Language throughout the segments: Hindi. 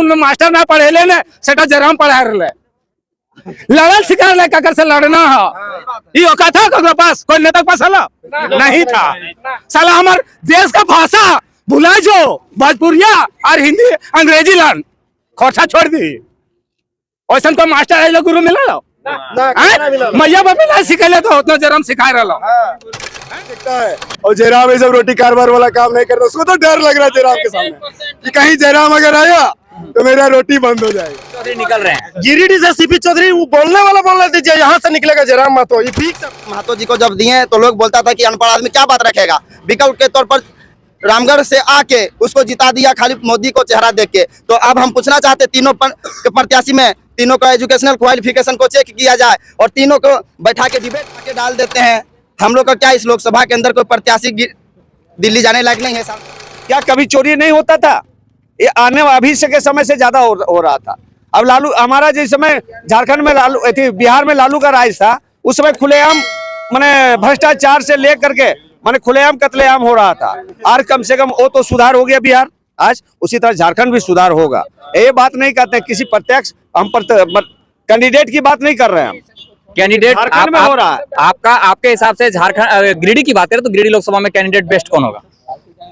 स्कूल में मास्टर ना पढ़े ले सेटा जराम पढ़ा रहे लड़ल सिखा ले ककर से लड़ना है। ये औकात था ककरो पास, कोई नेता के पास हला नहीं था। साला हमार देश का भाषा भुला जो भोजपुरिया और हिंदी अंग्रेजी लान खोसा छोड़ दी। वैसा तो मास्टर है गुरु मिला लो मैया बाप ना सिखा तो उतना जराम सिखा रहा है। और जयराम ये सब रोटी कारोबार वाला काम नहीं करता, उसको तो डर लग रहा है जयराम के सामने कि कहीं जयराम अगर आया तो मेरा रोटी बंद हो जाएगी। चौधरी निकल रहे हैं गिरिडीह से सीपी चौधरी, वो बोलने वाला बोलना दीजिए, यहाँ से निकलेगा जयराम महतो। ये ठीक महतो जी को जब दिए तो लोग बोलता था कि अनपढ़ आदमी क्या बात रखेगा। विकल्प के तौर पर रामगढ़ से आके उसको जिता दिया खाली मोदी को चेहरा देख के। तो अब हम पूछना चाहते तीनों प्रत्याशी में तीनों का एजुकेशनल क्वालिफिकेशन को चेक किया जाए और तीनों को बैठा के डिबेट करके डाल देते हैं। हम लोग का क्या इस लोकसभा के अंदर कोई प्रत्याशी दिल्ली जाने लायक नहीं है? क्या कभी चोरी नहीं होता था? ये आने अभी से के समय से ज्यादा हो रहा था। अब लालू हमारा जिस समय झारखंड में लालू बिहार में लालू का राज था, उस समय खुलेआम माने भ्रष्टाचार से लेकर के माने खुलेआम कत्लेआम हो रहा था। और कम से कम वो तो सुधार हो गया बिहार, आज उसी तरह झारखंड भी सुधार होगा। ये बात नहीं करते किसी प्रत्यक्ष हम कैंडिडेट की बात नहीं कर रहे हैं। हम कैंडिडेट झारखंड में हो रहा है। आपके हिसाब से झारखंड गिरिडीह की बात करें तो गिरिडीह लोकसभा में कैंडिडेट बेस्ट कौन होगा?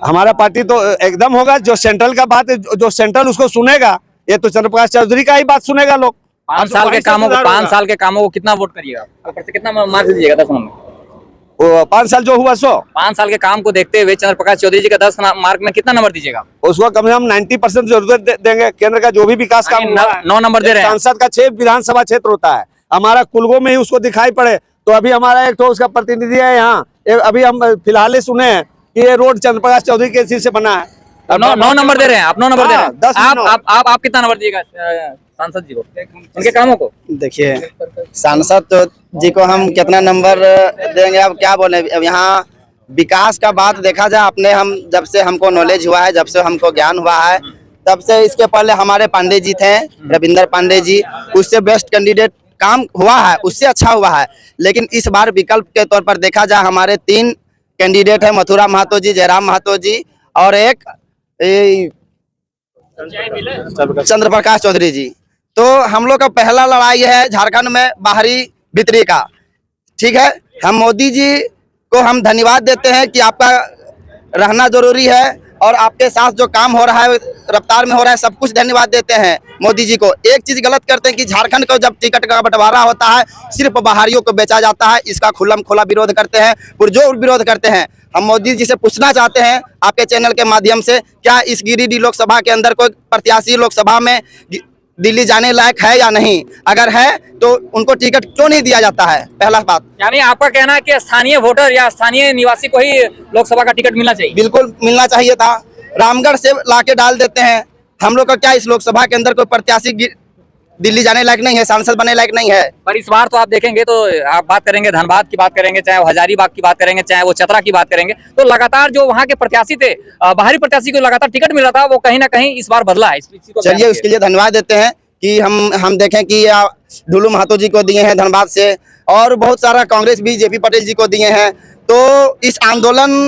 हमारा पार्टी तो एकदम होगा जो सेंट्रल का बात है, जो सेंट्रल उसको सुनेगा। ये तो चंद्रप्रकाश चौधरी का ही बात सुनेगा लोग। 5 साल के कामों को कितना वोट करिएगा? ऊपर से कितना मार्क्स दीजिएगा 10 नंबर? 5 साल जो हुआ सो 5 साल के काम को देखते हुए चंद्रप्रकाश चौधरी जी का 10 मार्क में कितना नंबर दीजिएगा? उसको कम से कम 90% जरूरत देंगे। केंद्र का जो भी विकास काम 9 नंबर दे रहे हैं। सांसद का 6 विधानसभा क्षेत्र होता है, हमारा कुलगो में ही उसको दिखाई पड़े तो अभी हमारा एक तो उसका प्रतिनिधि है यहाँ। अभी हम फिलहाल ही सुने हैं कि ये रोड चंद्रप्रकाश चौधरी के चीज से बना है। 9 नंबर दे रहे हैं आप? 9 नंबर दे रहे हैं 10 आप कितना नंबर दिएगा सांसद जी को, उनके कामों को? देखिए सांसद जी को हम कितना नंबर देंगे, अब क्या बोले। अब यहाँ विकास का बात देखा जाए, अपने हम जब से हमको नॉलेज हुआ है, जब से हमको ज्ञान हुआ है, तब से इसके पहले हमारे पांडे जी थे, रविंदर पांडे जी, उससे बेस्ट कैंडिडेट काम हुआ है, उससे अच्छा हुआ है। लेकिन इस बार विकल्प के तौर पर देखा जाए हमारे 3 कैंडिडेट है, मथुरा महतो जी, जयराम महतो जी और एक चंद्रप्रकाश चौधरी जी। तो हम लोग का पहला लड़ाई है झारखंड में बाहरी भीतरी का। ठीक है, हम मोदी जी को हम धन्यवाद देते हैं कि आपका रहना जरूरी है और आपके साथ जो काम हो रहा है रफ्तार में हो रहा है, सब कुछ धन्यवाद देते हैं मोदी जी को। एक चीज गलत करते हैं कि झारखंड को जब टिकट का बंटवारा होता है सिर्फ बाहरियों को बेचा जाता है, इसका खुल्लम खुला विरोध करते हैं, पुरजोर विरोध करते हैं। हम मोदी जी से पूछना चाहते हैं आपके चैनल के माध्यम से, क्या इस गिरिडीह लोकसभा के अंदर कोई प्रत्याशी लोकसभा में दिल्ली जाने लायक है या नहीं? अगर है तो उनको टिकट क्यों नहीं दिया जाता है? पहला बात। यानी आपका कहना है कि स्थानीय वोटर या स्थानीय निवासी को ही लोकसभा का टिकट मिलना चाहिए? बिल्कुल मिलना चाहिए था। रामगढ़ से लाके डाल देते हैं। हम लोग का क्या इस लोकसभा के अंदर कोई प्रत्याशी दिल्ली जाने लायक नहीं है, सांसद बनने लायक नहीं है? पर इस बार तो आप देखेंगे तो आप बात करेंगे धनबाद की बात करेंगे, चाहे वो हजारीबाग की बात करेंगे, चाहे वो चतरा की बात करेंगे, तो लगातार जो वहाँ के प्रत्याशी थे, बाहरी प्रत्याशी को लगातार टिकट मिल रहा था, वो कहीं ना कहीं इस बार बदला है। चलिए उसके लिए धन्यवाद देते हैं कि हम देखें कि ढुलू महतो जी को दिए हैं धनबाद से और बहुत सारा कांग्रेस भी जेपी पटेल जी को दिए हैं। तो इस आंदोलन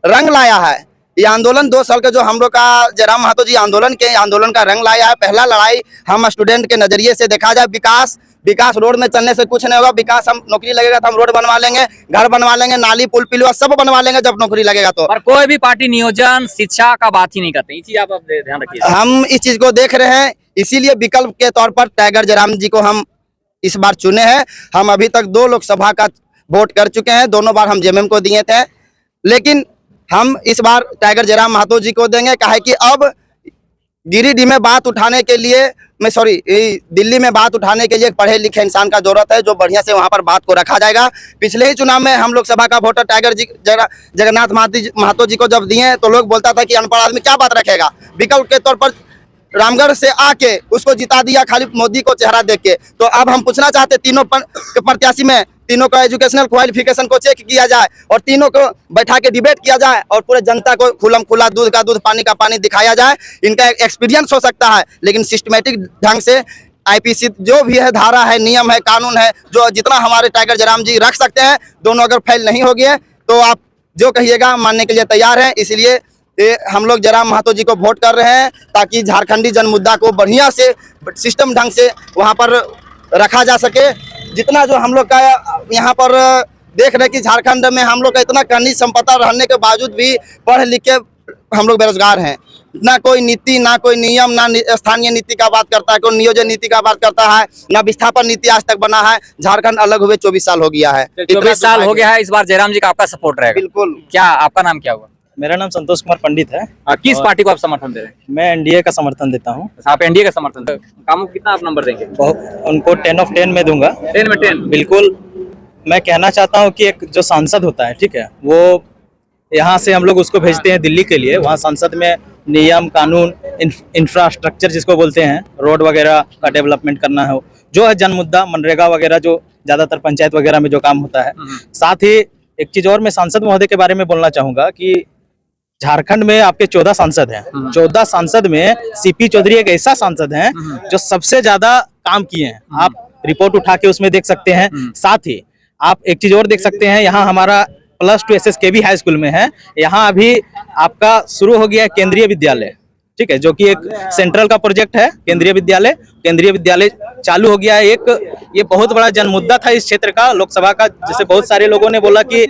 रंग लाया है। ये आंदोलन 2 साल का जो हम लोग का जयराम महतो जी आंदोलन का रंग लाया है। पहला लड़ाई हम स्टूडेंट के नजरिए से देखा जाए, विकास रोड में चलने से कुछ नहीं होगा। विकास हम नौकरी लगेगा तो हम रोड बनवा लेंगे, घर बनवा लेंगे, नाली पुल पिलवा सब बनवा लेंगे जब नौकरी लगेगा तो। पर कोई भी पार्टी नियोजन शिक्षा का बात ही नहीं करते, ये चीज आप ध्यान रखिए। हम इस चीज को देख रहे हैं, इसीलिए विकल्प के तौर पर टाइगर जयराम जी को हम इस बार चुने हैं। हम अभी तक 2 लोकसभा का वोट कर चुके हैं, दोनों बार हम जेएमएम को दिए थे, लेकिन हम इस बार टाइगर जयराम महतो जी को देंगे। काहे कि अब गिरिडीह में बात उठाने के लिए दिल्ली में बात उठाने के लिए पढ़े लिखे इंसान का जरूरत है, जो बढ़िया से वहां पर बात को रखा जाएगा। पिछले ही चुनाव में हम लोकसभा का वोटर टाइगर जी जगन्नाथ महतो जी को जब दिए तो लोग बोलता था कि अनपढ़ आदमी क्या बात रखेगा। विकल्प के तौर पर रामगढ़ से आके उसको जिता दिया खाली मोदी को चेहरा देख के। तो अब हम पूछना चाहते तीनों प्रत्याशी में तीनों का एजुकेशनल क्वालिफिकेशन को चेक किया जाए और तीनों को बैठा के डिबेट किया जाए और पूरे जनता को खुल्लम खुला दूध का दूध पानी का पानी दिखाया जाए। इनका एक्सपीरियंस हो सकता है, लेकिन सिस्टमेटिक ढंग से आईपीसी जो भी है, धारा है, नियम है, कानून है, जो जितना हमारे टाइगर जयराम जी रख सकते हैं, दोनों अगर फेल नहीं हो गए तो आप जो कहिएगा मानने के लिए तैयार हैं। इसलिए ये हम लोग जयराम महतो जी को वोट कर रहे हैं ताकि झारखंडी जन मुद्दा को बढ़िया से सिस्टम ढंग से वहाँ पर रखा जा सके। जितना जो हम लोग का यहाँ पर देख रहे हैं कि झारखंड में हम लोग का इतना खनिज संपदा रहने के बावजूद भी पढ़ लिख के हम लोग बेरोजगार हैं। ना कोई नीति, ना कोई नियम, ना स्थानीय नीति का बात करता है, कोई नियोजन नीति का बात करता है, ना विस्थापन नीति आज तक बना है। झारखंड अलग हुए 24 साल हो गया है। 24 साल हो गया है। इस बार जयराम जी का आपका सपोर्ट रहेगा? बिल्कुल। क्या आपका नाम क्या हुआ? मेरा नाम संतोष कुमार पंडित है। किस पार्टी को आप समर्थन दे रहे हैं? मैं एनडीए का समर्थन देता हूँ। आप एनडीए का समर्थन दे कामों कितना आप नंबर देंगे? उनको 10 of 10 में दूंगा। 10 में 10? बिल्कुल। मैं कहना चाहता हूँ कि एक जो सांसद होता है, ठीक है, वो यहाँ से हम लोग उसको भेजते हैं दिल्ली के लिए। वहाँ संसद में नियम कानून, इंफ्रास्ट्रक्चर जिसको बोलते हैं, रोड वगैरह का डेवलपमेंट करना हो, जो है जन मुद्दा, मनरेगा वगैरह, जो ज्यादातर पंचायत वगैरह में जो काम होता है। साथ ही एक चीज और मैं सांसद महोदय के बारे में बोलना चाहूंगा कि झारखंड में आपके 14 सांसद हैं। 14 सांसद में सीपी चौधरी एक ऐसा सांसद हैं जो सबसे ज्यादा काम किए हैं। आप रिपोर्ट उठा के उसमें देख सकते हैं। साथ ही आप एक चीज और देख सकते हैं, यहाँ हमारा +2 SSKB हाई स्कूल में है। यहाँ अभी आपका शुरू हो गया है केंद्रीय विद्यालय, ठीक है, जो कि एक सेंट्रल का प्रोजेक्ट है। केंद्रीय विद्यालय चालू हो गया है। ये बहुत बड़ा जन मुद्दा था इस क्षेत्र का, लोकसभा का। जैसे बहुत सारे लोगों ने बोला कि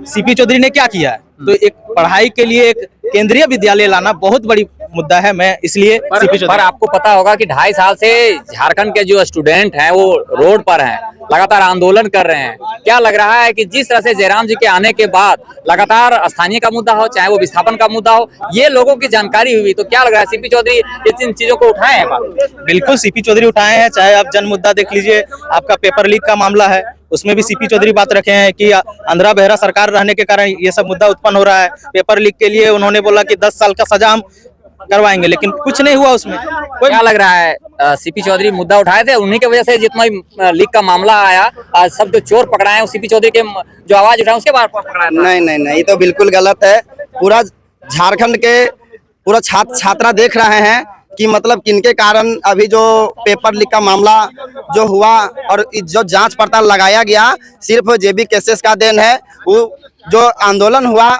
सीपी चौधरी ने क्या किया है, तो एक पढ़ाई के लिए एक केंद्रीय विद्यालय लाना बहुत बड़ी मुद्दा है। मैं इसलिए पर आपको पता होगा कि 2.5 साल से झारखंड के जो स्टूडेंट हैं वो रोड पर हैं, लगातार आंदोलन कर रहे हैं। क्या लग रहा है कि जिस तरह से जयराम जी के आने के बाद लगातार स्थानीय का मुद्दा हो, चाहे वो विस्थापन का मुद्दा हो, ये लोगों की जानकारी हुई, तो क्या लग रहा है सीपी चौधरी इन चीजों को उठाए हैं? बिल्कुल सीपी चौधरी उठाए हैं। चाहे आप जन मुद्दा देख लीजिए, आपका पेपर लीक का मामला है, उसमें भी सीपी चौधरी बात रखे हैं कि अंधा बहरा सरकार रहने के कारण ये सब मुद्दा उत्पन्न हो रहा है। पेपर लीक के लिए उन्होंने बोला कि 10 साल का सजा हम करवाएंगे, लेकिन कुछ नहीं हुआ उसमें। क्या लग रहा है सीपी चौधरी मुद्दा उठाए थे, उन्हीं की वजह से जितना लीक का मामला आया, आज सब जो चोर पकड़ाए हैं सीपी चौधरी के जो आवाज उठाए उसके बाद पकड़ाया था? नहीं, ये तो बिल्कुल गलत है। पूरा झारखंड के पूरा छात्रा देख रहे हैं कि मतलब किनके कारण अभी जो पेपर लीक का मामला जो हुआ और जो जांच पड़ताल लगाया गया, सिर्फ जेबी केसेस का देन है। वो जो आंदोलन हुआ,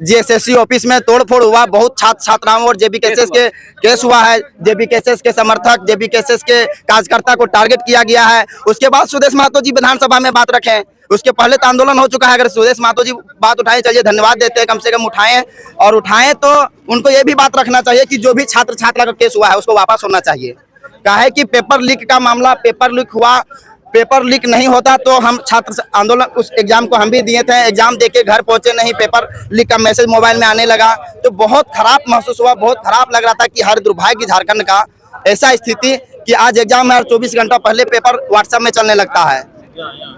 जीएसएससी ऑफिस में तोड़फोड़ हुआ, बहुत छात्राओं और जेबी केसेस के केस हुआ है। जेबी केसेस के समर्थक, जेबी केसेस के कार्यकर्ता को टारगेट किया गया है। उसके बाद सुदेश महतो जी विधानसभा में बात रखें, उसके पहले तो आंदोलन हो चुका है। अगर सुदेश महतो जी बात उठाए, चलिए धन्यवाद देते हैं, कम से कम उठाएं। और उठाएं तो उनको ये भी बात रखना चाहिए कि जो भी छात्र छात्रा का केस हुआ है उसको वापस होना चाहिए। काहे कि पेपर लीक का मामला, पेपर लीक हुआ, पेपर लीक नहीं होता तो हम छात्र आंदोलन, उस एग्जाम को हम भी दिए थे, एग्जाम देके घर पहुंचे नहीं, पेपर लीक का मैसेज मोबाइल में आने लगा, तो बहुत खराब महसूस हुआ, बहुत खराब लग रहा था कि हर दुर्भाग्य झारखंड का ऐसा स्थिति कि आज एग्जाम में हर 24 घंटा पहले पेपर व्हाट्सएप में चलने लगता है।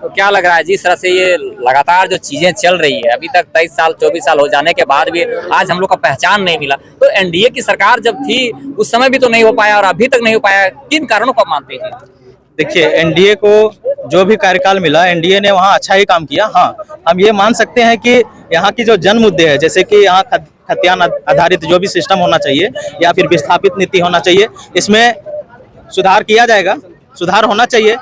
तो क्या लग रहा है जिस तरह से ये लगातार जो चीजें चल रही है, अभी तक 23 साल 24 साल हो जाने के बाद भी आज हम लोग का पहचान नहीं मिला, तो एनडीए की सरकार जब थी उस समय भी तो नहीं हो पाया और अभी तक नहीं हो पाया, किन कारणों को आप मानते हैं? देखिए, एनडीए को जो भी कार्यकाल मिला, एनडीए ने वहाँ अच्छा ही काम किया। हाँ, हम ये मान सकते हैं कि यहाँ की जो जन मुद्दे हैं, जैसे कि यहाँ खतियान आधारित जो भी सिस्टम होना चाहिए या फिर विस्थापित नीति होना चाहिए, इसमें सुधार किया जाएगा, सुधार होना चाहिए।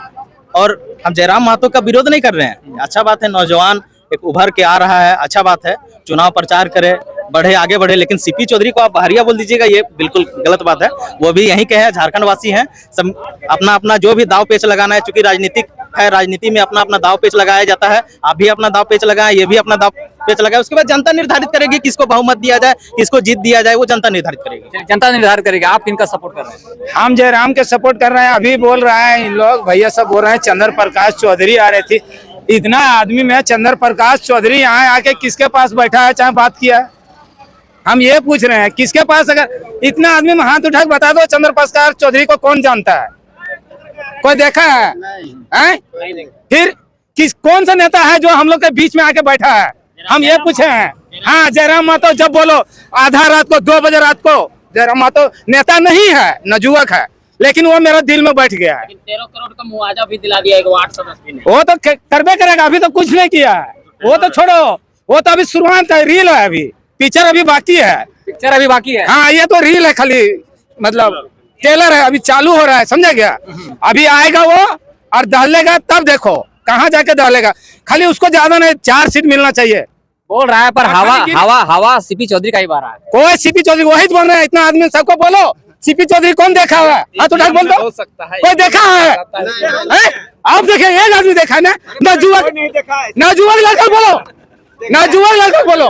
और हम जयराम महतो का विरोध नहीं कर रहे हैं, अच्छा बात है, नौजवान एक उभर के आ रहा है, अच्छा बात है, चुनाव प्रचार करे, बढ़े, आगे बढ़े। लेकिन सीपी चौधरी को आप बहरिया बोल दीजिएगा, ये बिल्कुल गलत बात है। वो भी यहीं के हैं, झारखंड वासी हैं, सब अपना अपना जो भी दाव पेच लगाना है, चूंकि राजनीतिक है, राजनीति में अपना अपना दाव पेच लगाया जाता है। आप भी अपना दाव पेच लगाए, ये भी अपना दाव पेच लगाए, उसके बाद जनता निर्धारित करेगी किसको बहुमत दिया जाए, किसको जीत दिया जाए, वो जनता निर्धारित करेगी। जनता निर्धारित करेगी। आप किनका सपोर्ट कर रहे हैं? हम जयराम के सपोर्ट कर रहे हैं। अभी बोल रहा है इन लोग भैया सब बोल रहे हैं चंद्र प्रकाश चौधरी आ रहे थे, इतना आदमी में चंद्र प्रकाश चौधरी यहाँ आके किसके पास बैठा है, चाहे बात किया है? हम ये पूछ रहे हैं किसके पास, अगर इतना आदमी में हाथ उठा के बता दो चंद्र प्रकाश चौधरी को कौन जानता है? कोई देखा है? नहीं। फिर कौन सा नेता है जो हम लोग के बीच में आके बैठा है? हम ये पूछे हैं। हाँ, जयराम महतो जब बोलो आधा रात को 2 बजे रात को, जयराम महतो नेता नहीं है, नजुवक है, लेकिन वो मेरा दिल में बैठ गया है। 13 करोड़ का मुआवजा भी दिला दिया है वार्ड सदस्य ने। वो तो करबे करेगा, अभी तो कुछ नहीं किया है। वो तो छोड़ो, वो तो अभी शुरुआत है, रील है, अभी पिक्चर अभी बाकी है। पिक्चर अभी बाकी है। हाँ, ये तो रील है, खाली मतलब ट्रेलर है, अभी चालू हो रहा है, समझा गया? अभी आएगा वो और दहलेगा, तब देखो कहाँ जाके दहलेगा। खाली उसको ज्यादा नहीं, 4 सीट मिलना चाहिए, बोल रहा है, पर हवा सीपी चौधरी का ही बह रहा है। कोई सीपी चौधरी वही तो बोल रहे हैं, इतना आदमी सबको बोलो सीपी चौधरी कौन देखा हुआ है? हाथ उठा के बोल दो, कोई देखा है? हैं? आप देखे, एक आदमी देखा है ना? ना युवक लड़का बोलो, ना युवक लड़का बोलो,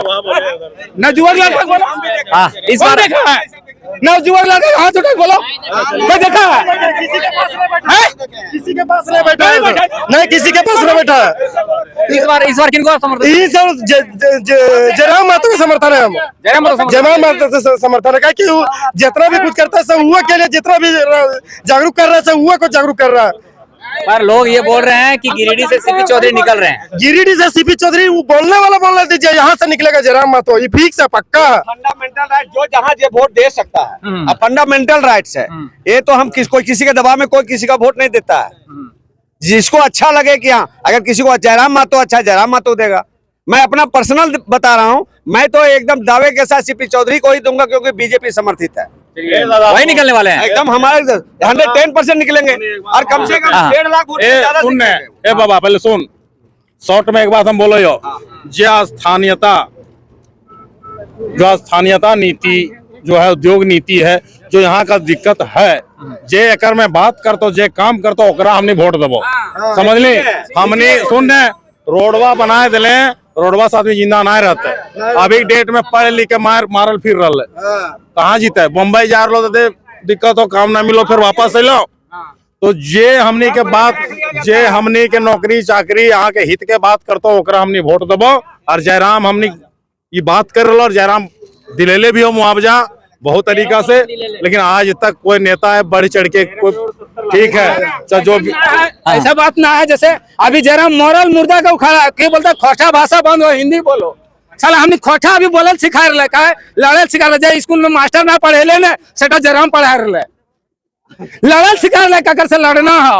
ना युवक लड़का बोलो। हाँ, इस बार देखा है ना युवक लड़का? हाथ उठा के बोलो, कोई देखा है? किसी के पास नहीं बैठा है, नहीं किसी के पास नहीं बैठा है। इस बार किनको समर्थन? यही सब जयराम महतो का समर्थन है। हम जयराम महतो से समर्थन है, कि वो जितना भी कुछ करता है सब हुआ के लिए, जितना भी जागरूक कर रहा है सब हुआ को जागरूक कर रहा है। पर लोग ये बोल रहे हैं कि गिरिडीह से सीपी चौधरी निकल रहे हैं। गिरिडीह से सीपी चौधरी वो बोलने वाला बोल रहे थे, यहाँ से निकलेगा जयराम महतो, ये फिक्स है, पक्का है। फंडामेंटल राइट जो जहाँ ये वोट दे सकता है, अब फंडामेंटल राइट्स है ये, तो हम कोई किसी के दबाव में कोई किसी का वोट नहीं देता है। जिसको अच्छा लगे कि हाँ, अगर किसी को जयराम महतो अच्छा, जयराम महतो देगा। मैं अपना पर्सनल बता रहा हूँ, मैं तो एकदम दावे के साथ सीपी चौधरी को ही दूंगा, क्योंकि बीजेपी समर्थित है। वही निकलने वाले हैं एकदम हमारे 110% निकलेंगे, और कम से कम 1.5 लाख वोट से ज्यादा सुन निकलेंगे। ए बाबा पहले सुन, शॉर्ट में एक बात हम बोलो यो, जो स्थानीयता नीति जो है, उद्योग नीति है, जो यहाँ का दिक्कत है, जे एकर में बात करतो, जे काम करतो, ओकरा हमने वोट देबो, समझ ली? हमने सुन रोडवा बनाए दिले, रोडवा से आदमी जिंदा नहीं रहते। अभी डेट में पढ़ लिख के मारल फिर रहा है, कहाँ जीते? बम्बई जा लो तो दिक्कत हो, काम ना मिलो, फिर वापस अलो। तो जे हमनी के बात, जे हमनी के नौकरी चाकरी यहाँ के हित के बात करतो, ओकरा हमनी वोट देबो। और जयराम हमनी ये बात कर रहा, और जयराम दिलेले भी हो मुआवजा बहुत तरीका से, लेकिन आज तक कोई नेता है बढ़ चढ़ के कोई, ठीक है जो ऐसा बात ना है। जैसे अभी जयराम मॉरल मुर्दा का उखाड़ा के बोलता, खोटा भाषा बंद हो, हिंदी बोलो। साला हमने खोटा अभी बोलल सिखा रहे का, लड़ल सिखा रहे। स्कूल में मास्टर ना पढ़े ले ने, सेटा जयराम पढ़ा रहे, लड़ल सिखा रहे, ककर से लड़ना है।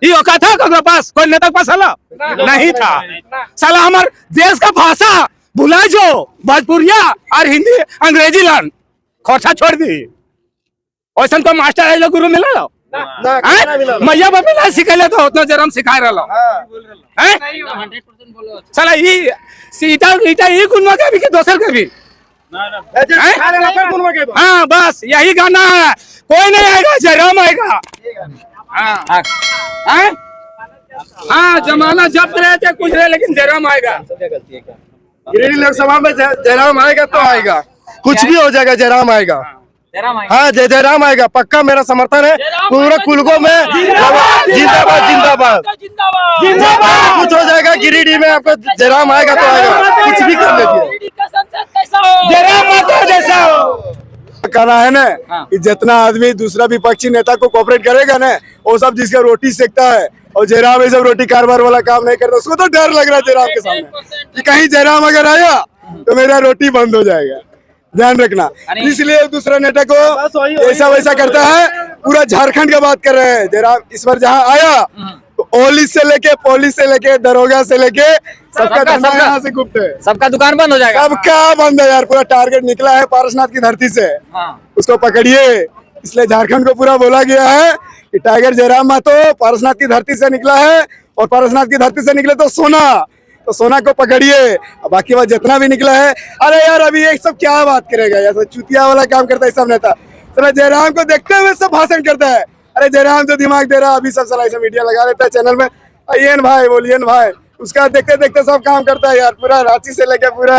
ये औकात था ककरो पास? कोई नेता के पास साला नहीं था। साला हमार देश का भाषा भुला जो, भोजपुरिया और हिंदी अंग्रेजी लर्न, खोटा छोड़ दी। वैसा तो मास्टर है, गुरु मिला मैया बापी ना सिखेले तो उतना जयराम सिखा रहा है। साला ईटा ये गुनवा के भी कि दोसर के भी? हाँ बस यही गाना है, कोई नहीं आएगा, जयराम आएगा। हाँ जमाना जब्त रहे थे कुछ रहे, लेकिन जयराम आएगा। गिरिडीह लोकसभा में जयराम आएगा तो आएगा, कुछ भी हो जाएगा, जयराम आएगा। हाँ जयराम आएगा, पक्का मेरा समर्थन है। पूरा कुलगो में जिंदाबाद जिंदाबाद जिंदाबाद। कुछ हो जाएगा गिरिडीह में, आपको जयराम आएगा तो आएगा, कुछ भी कर लीजिए, जयराम महतो जैसा कहना है ना कि जितना आदमी दूसरा विपक्षी नेता को कोऑपरेट करेगा ना, वो सब जिसका रोटी सेकता है, और जयराम ये सब रोटी कारोबार वाला काम नहीं करता, उसको तो डर लग रहा है जयराम के सामने कि कहीं जयराम अगर आया तो मेरा रोटी बंद हो जाएगा। ध्यान रखना, इसलिए दूसरा नेता को ऐसा वैसा करता है। पूरा झारखंड का बात कर रहे हैं जयराम, इस बार जहाँ आया तो पुलिस से लेके दरोगा से लेके सबका धंधा यहाँ से गुप्त है, सबका दुकान बंद हो जाएगा, सबका बंद है यार। पूरा टारगेट निकला है पारसनाथ की धरती से, उसको पकड़िए। इसलिए झारखंड को पूरा बोला गया है कि टाइगर जयराम महतो पारसनाथ की धरती से निकला है, और पारसनाथ की धरती से निकले तो सोना को पकड़िए। बाकी बात जितना भी निकला है, अरे यार अभी एक सब क्या बात करेगा, ऐसा चुतिया वाला काम करता है सब नेता। तो जयराम को देखते हुए सब भाषण करता है। अरे जयराम जो दिमाग दे रहा, अभी सब सलाह से मीडिया लगा लेता है चैनल में, आइए भाई बोलिए भाई, उसका देखते देखते सब काम करता है यार। पूरा रांची से लेके पूरा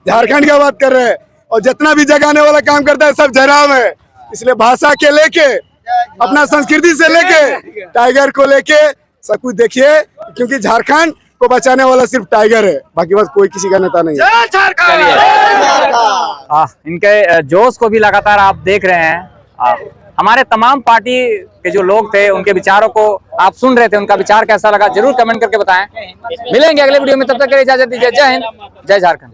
झारखंड का बात कर रहे हैं, और जितना भी जगाने वाला काम करता है सब जयराम है। इसलिए भाषा के लेके, अपना संस्कृति से लेके, टाइगर को लेके सब कुछ देखिए, क्योंकि झारखंड को बचाने वाला सिर्फ टाइगर है, बाकी बस कोई किसी का नेता नहीं है। इनके जोश को भी लगातार आप देख रहे हैं। हमारे तमाम पार्टी के जो लोग थे, उनके विचारों को आप सुन रहे थे, उनका विचार कैसा लगा जरूर कमेंट करके बताएं। मिलेंगे अगले वीडियो में, तब तक के लिए इजाजत दीजिए। जय हिंद, जय झारखंड।